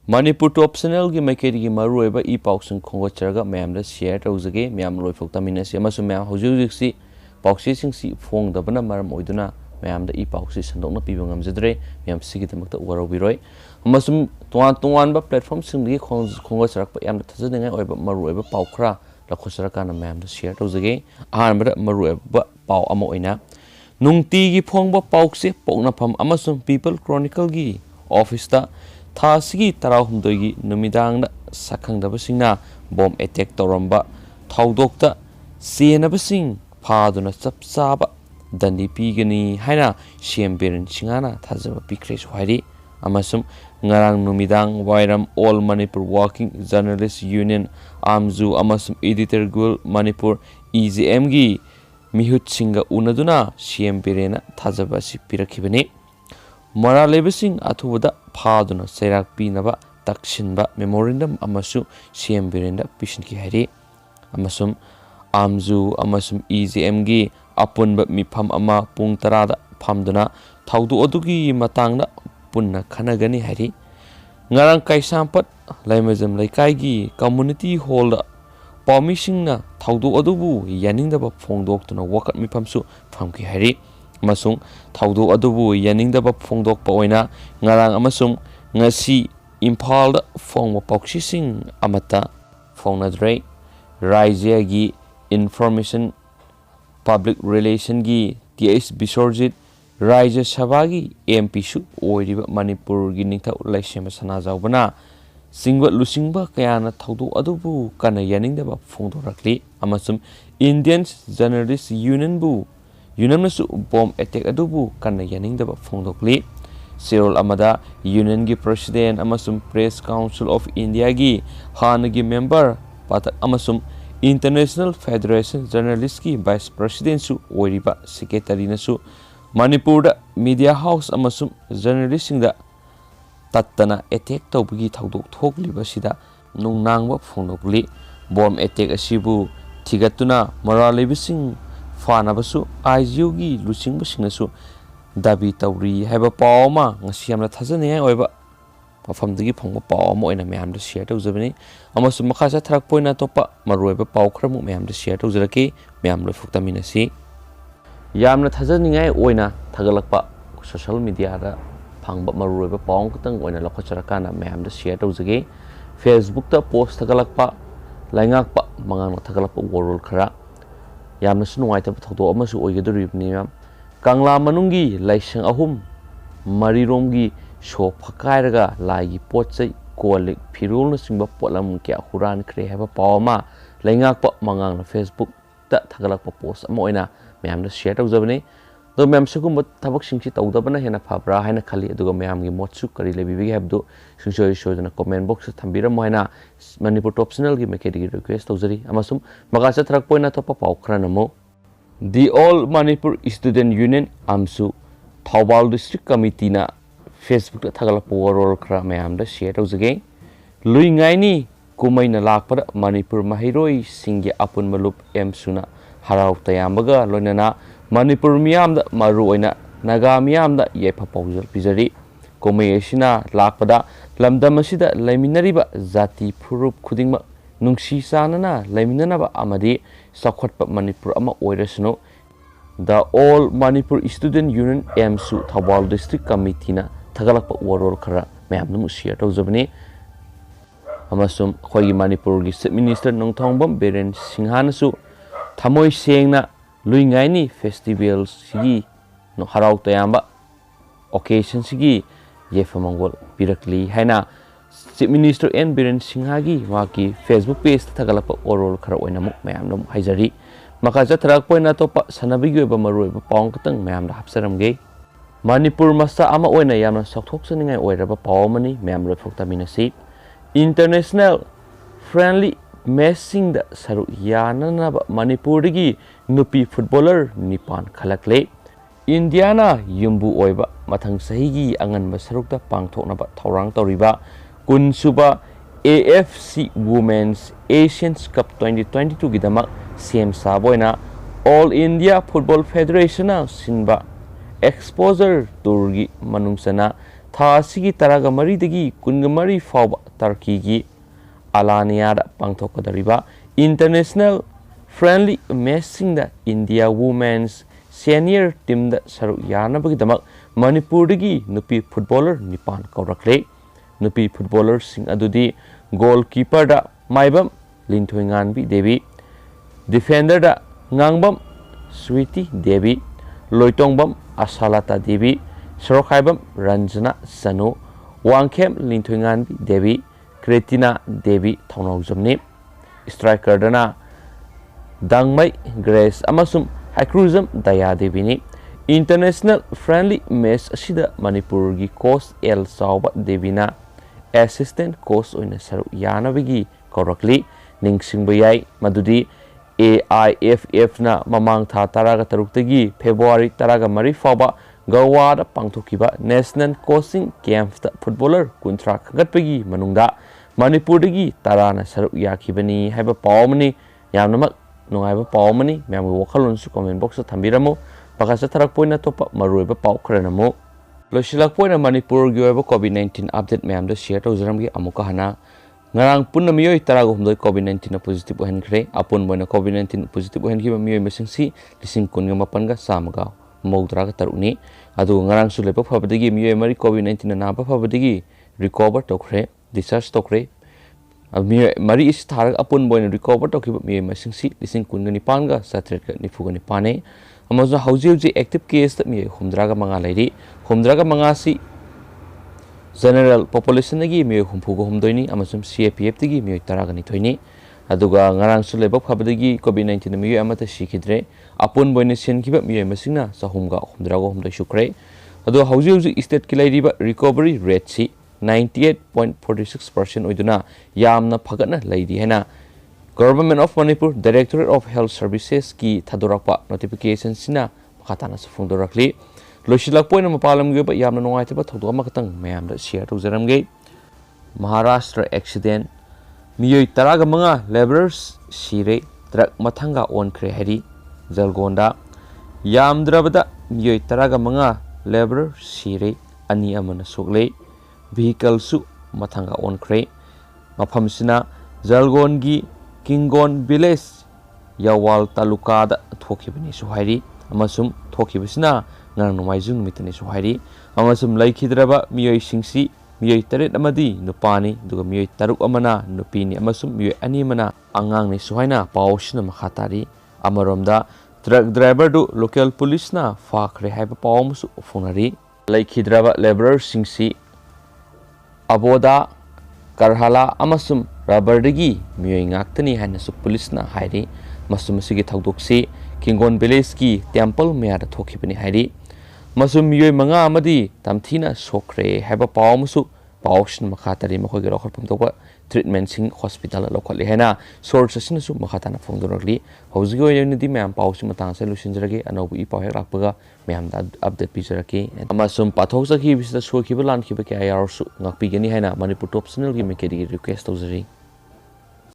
Manipur Top Channel gi maikeri marueba I pausing khongacharaga mayamda share tawjage mayam loifok taminasi amasum mayam hojik si pausi sing si phong dabana maram oiduna mayamda I pausi sandokna piba ngamjadre mayam sigi damakta warobiroi amasum tuan ba platform sing gi khongacharakpa yamda thajadingai oiba marueba paukhra lakhocharakana mayamda share tawjage ahanbada marueba pau ama oina nungti gi phongba paukse poknafam amasum People Chronicle gi office ta Thasigi Tarahumdogi Numidang Sakang Dabasina bomb attack Toramba Taudokta Sienabasing Paduna Sapsaba Dandi Pigani Haina Siem Birin Singana Tazaba Pikres Wadi Amasum Ngarang Numidang Wairam All Manipur Working Journalist Union Amzu Amasum Editor Gul Manipur EZMG Mihut Singa Unaduna Siem Birena Tazaba Sipirakibani Mara lebasing atubada paduna sairak pinaba takshinba memorandum amasu CM Birenda pishinki hari amasum amzu amasum EZMG apunba mifam ama pung tarada phamduna thaudu adugi matangna punna khanagani hari ngarang kaisampat laimajam laikai community hall da pamisingna thaudu adubu yaningdaba phongdoktuna wakat mifamsu phamki hari Masung Taudu Adubu Yaningdaba Fongdok Poina Ngarang Amasum Ngasi Impal Fong Poxising Amata Fongnadre Raizia Gi Information Public Relation Gi TS Bisorjit Raija Sabagi MP Shu Oiriba Manipur Ginita Laishema Sanazabana Singwa Lusingba Kayana Taudu Adubu Kana Yaningdaba Fongdorakli Amasum Indian Journalist Union Bu Unamnasu bomb attack adubu kana yaningdaba phongdokli Cyril Amada Union gi President Amasum Press Council of India gi Hanagi member Patak Amasum International Federation Journalist gi Vice President su Oiriba Secretary nasu Manipur da Media House Amasum Journalist sing da Tattana attack tawbigi thawdok thokliba sida nungnangba phongdokli bomb attack asibu thigatuna moralibising Fanabasu, Aizyogi, Lucing Basinasu, Dabi Tauri, have a palma, Siamla Tazania, over from the Gipong Palmo in a mam the share to Zabini, almost Makasa track point at Topa, Marueba Paukram, mam the share to Zaki, mam the Fuktaminasi. Yamla Tazania, Oina, Tagalapa, social media, Pang but Marueba Pongtang, when a Lokocharakana, mam the share to Zagi, Facebook the post Tagalapa, Langakpa, Mangan Tagalapa, World Kara. Yamna sunuwaitaba thawdok amasu oigadoribni yam Kangla manungi laisang ahum mariromgi sho phakairaga laigi potchai kolik phirolna singba potlam kya hurankhare haba pawma laingakpa mangangna Facebook ta thagalakpa post ama oina mayamna share tawjabani do mayam sugumba thabak singsi tawdabana hena phabra haina khali aduga mayamgi motsu kari lebibi habdu singsoy shojana comment box thambiramo haina Manipur Top Channel gi mekedi request tawjari amasum magasa thrak poina topa paukranamo The All Manipur Student Union amsu Thawbal District Committee na Facebook ta thagalakpa warol khra mayam da share tawjage luingaini kumaina lakpada Manipur mahiroi singge apun malup suna harau tayambaga loinana Manipur miyamda maru oina naga miyamda yepa paujal pizari komeyesina lakpada lamdam asida laiminariba zati phurup khudingma nungsi sanana laiminanaba amadi sakhotpa Manipur ama oirasno The All Manipur Student Union MSU Thawbal District Committee na thagalakpa warol khara mayamnu share tawjabani amasum khoi Manipur gi Chief Minister Nongthongbam Biren Singhanasu thamoi sengna luingaini festival sigi no harau tayamba occasion sigi yefamangol pirakli haina Chief Minister N Biren Singhagi waki Facebook page thagalapa orol khara oinamuk mayamnam haijari makaja thrak poina topa sanabigi oba maruiba pawng katang mayamda hapsaramge Manipur masa ama oina yamna sokthoksaningai oiraba pawmani mayam lofoktaminasi International Friendly Messing the Saru Yananaba Manipurigi Nupi footballer Nipan Kalakle Indiana Yumbu Oiba Mathang Sahigi Angan Basarukta Pangtoknaba Taurang Toriba Kunsuba AFC Women's Asians Cup 2022 Gidamak CM Saboina All India Football Federation Sinba Exposure Turgi Manungsana ꯊꯥ ꯑꯁꯤꯒꯤ ꯇꯔꯥꯒ ꯃꯔꯤꯗꯒꯤ ꯀꯨꯟꯒ ꯃꯔꯤ ꯐꯥꯎꯕ ꯇꯔꯀꯤꯒꯤ ꯑꯂꯥꯅꯤꯌꯥꯗ ꯄꯥꯡꯊꯣꯛꯀꯗꯧꯔꯤꯕ ꯏꯟꯇꯔꯅꯦꯁꯅꯦꯜ ꯐ꯭ꯔꯦꯟꯂꯤ ꯃꯦꯆꯁꯤꯡꯗ ꯏꯟꯗꯤꯌꯥ ꯋꯨꯃꯦꯟꯁ ꯁꯦꯅꯤꯌꯔ ꯇꯤꯝꯗ ꯁꯔꯨꯛ ꯌꯥꯅꯕꯒꯤꯗꯃꯛ ꯃꯅꯤꯄꯨꯔꯗꯒꯤ ꯅꯨꯄꯤ ꯐꯨꯠꯕꯣꯂꯔ 9 ꯀꯧꯔꯛꯂꯦ꯫ ꯅꯨꯄꯤ ꯐꯨꯠꯕꯣꯂꯔꯁꯤꯡ ꯑꯗꯨꯗꯤ ꯒꯣꯜ ꯀꯤꯄꯔꯗ ꯃꯥꯏꯕꯝ ꯂꯤꯟꯊꯣꯏꯉꯥꯟꯕꯤ ꯗꯦꯕꯤ, ꯗꯤꯐꯦꯟꯗꯔꯗ ꯉꯥꯡꯕꯝ ꯁ꯭ꯋꯤꯇꯤ ꯗꯦꯕꯤ, ꯂꯣꯏꯇꯣꯡꯕꯝ ꯑꯁꯥꯂता देवी, सरोखाइबम रंजना सनु, वांगखेम लिंथोइंगानबी देवी, क्रेतिना देवी थौनाउजमनी। स्ट्राइकरदना दांगमई ग्रेस अमसुम हाइक्रूजम दया देवीनी। इंटरनेशनल फ्रेंडली मैच असिदा मणिपुर की कोच एल चाउबा देवीना एसिस्टेंट कोच ओइना सरुक यानबगी कौरकली। निंगसिंगबा याई मदुदी AIFF ना ममांग था तरागा तरुक्तगी फेब्रुआरी तरागा मरी फाउबा गवादा पांथोकिबा नेशनल कोचिंग कैंप फुटबॉलर 30 खगटपगी मनुंगदा मणिपुरदगी तराना सरुक याखिबनी हाइबा पावमनी यामनमक नुंगाइबा पावमनी म्यामगि वखलोनसु कमेंट बॉक्स थंबिरमु पकासा थरक पोइना तोपा मरुइबा पाव खरनमु लोसिलक पोइना मणिपुर गी ओइबा कोविड-19 अपडेट म्यामदा शेयर तौजरमगी अमुका हना ngarang punna miyoi tarago humdoi COVID-19 na positive ohen kre apun boina COVID-19 positive ohen kiba miyoi masing si lising kun ga mapan ga samaga mawdra ga taruni adu ngarang su lepa phabadigi miyoi mari COVID-19 na napa phabadigi recover tokre discharge tokre miyoi mari is thar apun boina recover tokiba miyoi masing si lising kun ga nipan ga satret ga nifu ga nipane amazo hauji active case ta miyoi humdra ga manga lairi humdra ga manga si general population nagi miyoi humpugo humdoini amasum CAPF tigi miyoi taragani thoini aduga ngarang su lebak phabadagi COVID-19 na miyoi amata sikidre apun boina sen kiba miyoi masingna sahumga humdrago humdai sukre adu hauji state ki lairiba recovery rate si 98.46% oiduna yamna phagatna lairi hena government of manipur directorate of health services ki thadorakpa notification sina makhatana sufungdorakli लोसिलक पोइना मपालम gay यामना नोंगाइतबा थौदो अमखतंग मयामदा share तौजरमगे Maharashtra accident मियोई तरागा मंगा labourers सिरे truck मथंगा ओनखरे हरी जलगोंडा यामद्रबदा मियोई तरागा मंगा labourer सिरे अनि अमना सोगले vehicle सु मथंगा ओनखरे मफमसिना जलगोनगी किंगोन village Yawal तालुकादा थोखिबनी सुहाइरी अमसुम थोखिबसिना ngarang nomaijung mitani suhairi amasum laikhidraba miyoi singsi miyoi taret amadi nupani duga miyoi taruk amana nupini amasum miyoi ani mana angang ni suhaina pawsina makhatari amaromda truck driver du local police na fakhre haiba pawmusu ufunari laikhidraba laborer singsi aboda karhala amasum rabardagi miyoi ngaktani haina su police na hairi masum sigi thaudoksi kingon village ki temple meya da thokhibani hairi masum miyoi manga amadi tamthina sokre haiba pawmusu pawshin makhatari makhogi rokhorpum tokwa treatment sing hospital lokhali hena source asina su makhatana phongdorli hauji oini di ma'am pawsi matang se lusinjrage anobu I paw hek lakpaga ma'am da update pizarake amasum pathok sakhi bisda sokhiba lan khiba kya yar su ngakpi gani hena manipur top channel gi mekedi request tawjari